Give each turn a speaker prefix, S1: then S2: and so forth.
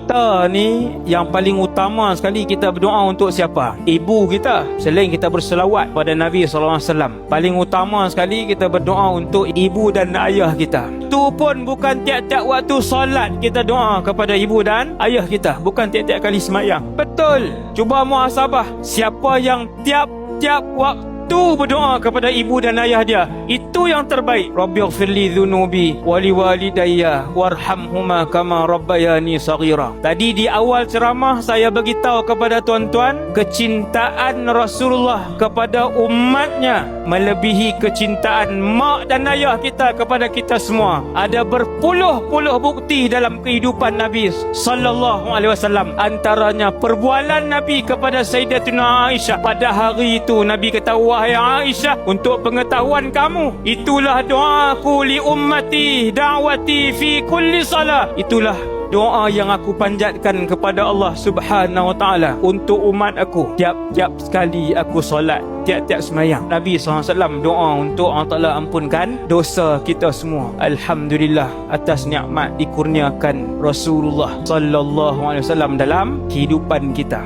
S1: Kita ni yang paling utama sekali kita berdoa untuk siapa? Ibu kita. Selain kita berselawat pada Nabi SAW, paling utama sekali kita berdoa untuk ibu dan ayah kita. Itu pun bukan tiap-tiap waktu solat kita doa kepada ibu dan ayah kita, bukan tiap-tiap kali semayang. Betul. Cuba muhasabah, siapa yang tiap-tiap waktu berdoa kepada ibu dan ayah dia, itu yang terbaik. Rabbighfirli dzunubi wali walidayya warhamhuma kama rabbayani saghira. Tadi di awal ceramah saya beritahu kepada tuan-tuan, kecintaan Rasulullah kepada umatnya melebihi kecintaan mak dan ayah kita kepada kita semua. Ada berpuluh-puluh bukti dalam kehidupan Nabi sallallahu alaihi wasallam. Antaranya perbualan Nabi kepada Sayyidatuna Aisyah. Pada hari itu Nabi kata, wahai Aisyah, untuk pengetahuan kamu, itulah doaku li ummati da'wati fi kulli salah. Itulah doa yang aku panjatkan kepada Allah Subhanahu wa ta'ala untuk umat aku tiap-tiap sekali aku solat, tiap-tiap semayang. Nabi SAW doa untuk Allah Ta'ala ampunkan dosa kita semua. Alhamdulillah atas nikmat dikurniakan Rasulullah sallallahu alaihi wasallam dalam kehidupan kita.